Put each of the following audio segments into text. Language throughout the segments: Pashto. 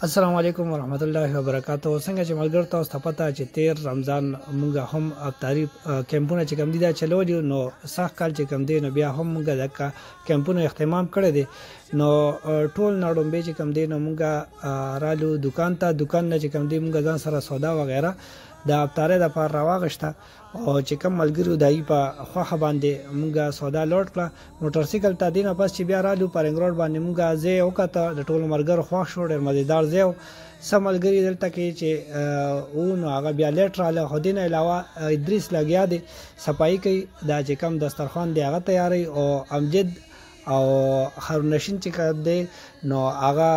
السلام علیکم ورحمت الله وبرکاتہ. څنګه چې ملګر تاسو ته پته چې 13 رمضان مونږه هم افطاری کیمپونه چې کم دي دا چلولي نو سخت کال چې کم دی نو بیا هم مونږه د کیمپونو اهتمام کړی دی نو ټول نړومبه چې کم دی نو مونږه رالو دکان نه چې کم دی مونږه ځان سره سودا وغیرہ د افطاری د پاره راوغشته او چې کم ملګرو دای په خوخه باندې مونږه سودا لوټ کړه موټر سایکل ته دینه پس چې بیا رالو پرنګ روډ باندې مونږه زه وکړه د ټول مرګر خوښ شو ډېر مزیدار زه سملګری دلته کې چې نو هغه بیا لیټ رااله خدینه علاوه ادریس لګیا دی صفائی کوي دا چې کم دسترخوان دی هغه تیاری او امجد او هرنشین چې کړ دی نو هغه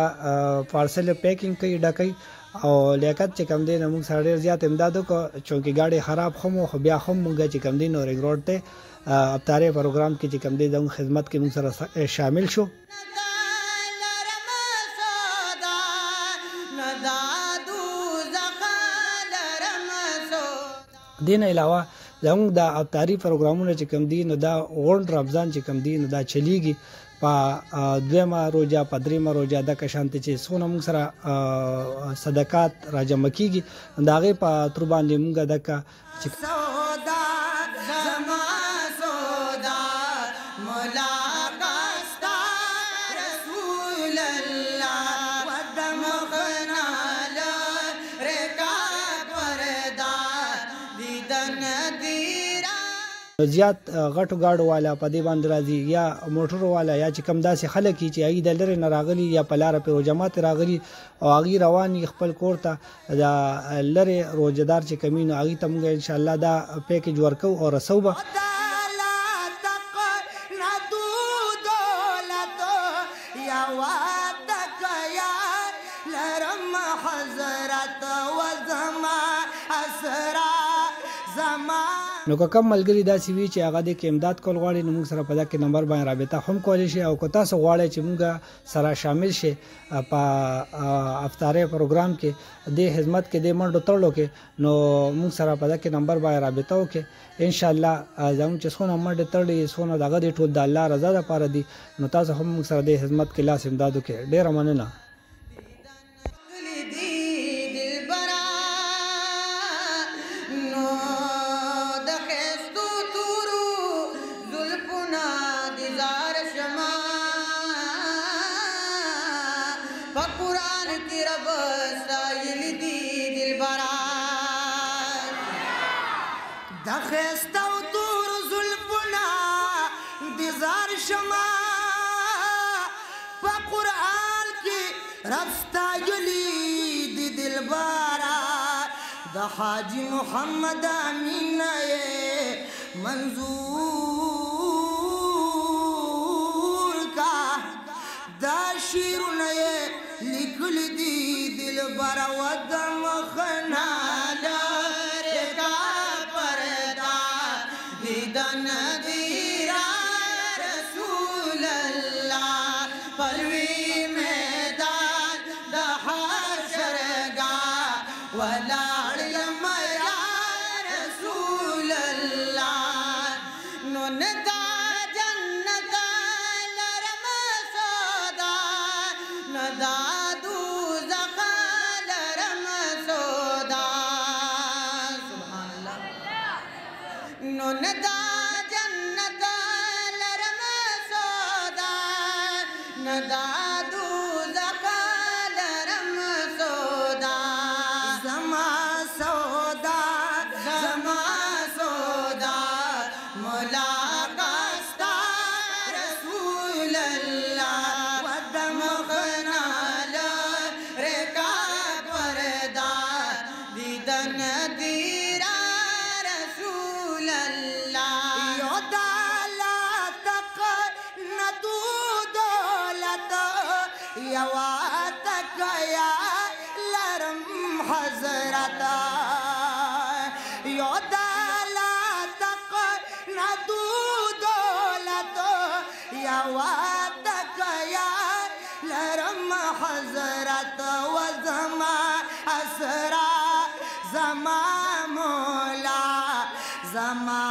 پارسل پیکینګ کوي ډکې او لیاقت چې کم دی نو موږ سره ډیر زیات امداد وکړو چونکه گاډي خراب خمو خو بیا هم موږ چې کم دی نو رنګ روډ ته افطاری پروګرام کې چې کم دی د خدمت کې موږ سره شامل شو. دین علاوه زموږ د افطاری پروګرامونه چې کم دي نو دا غونډ رمضان چې کم دي نو دا چلیږي په دویمه روزه په دریمه روزه د کشانت چې سونه موږ سره صدقات راجمع کیږي دا غي په تر باندې موږ دکا سودا زما سودا مولا کاستا رسول الله ودم خنال رکا پردا دیدن دیرا زیات غټو گاډو والا په دې باندې راځي یا موټر والا یا چې کم داسې خلک چې ای د لری نه راغلي یا په لار په جماعت راغلي او هغه رواني خپل کور ته دا لری روزدار چې کمینو هغه ته موږ ان شاء الله دا پیکیج ورکو او رسوبه نو کوم ملګری دا سی وی چې هغه د امداد کول غواړي نو موږ سره په دغه نمبر باندې رابطه هم کولی شي او که تاسو غواړئ چې موږ سره شامل شي په افطاری پروګرام کې د خدمت کې د منډو تړلو کې نو موږ سره په دغه نمبر باندې رابطه وکړي ان شاء الله زموږ چې څونه منډه تړلې څونه دغه د ټول د الله رضا لپاره دي نو تاسو هم موږ سره د خدمت کې لاس امداد وکړي. ډیر مننه. قرآن کی رب سایل دی دلبرا دخستا و دور ظلفنا دیزار شما پا قرآن کی رب سایل دی دلبرا دا حاجی محمد امین منظور کا دا شیرون لیکل دی دل بر ودم خنال رکا پردا دیدن دیرا رسول اللہ پروی میدان دا حشرگا ولار لمیا رسول اللہ نون دا جنت لرم سودا ندا ندا جنت لرم سودا ندا دوزخ لرم سودا زما سودا مولا کاستا رسول اللہ ودم خنال رکا پردا دیدن دیرا یواتک یا لرم حضرت یو دالاتک ندو دولت یواتک یا لرم حضرت وزما اسرا زما مولا زما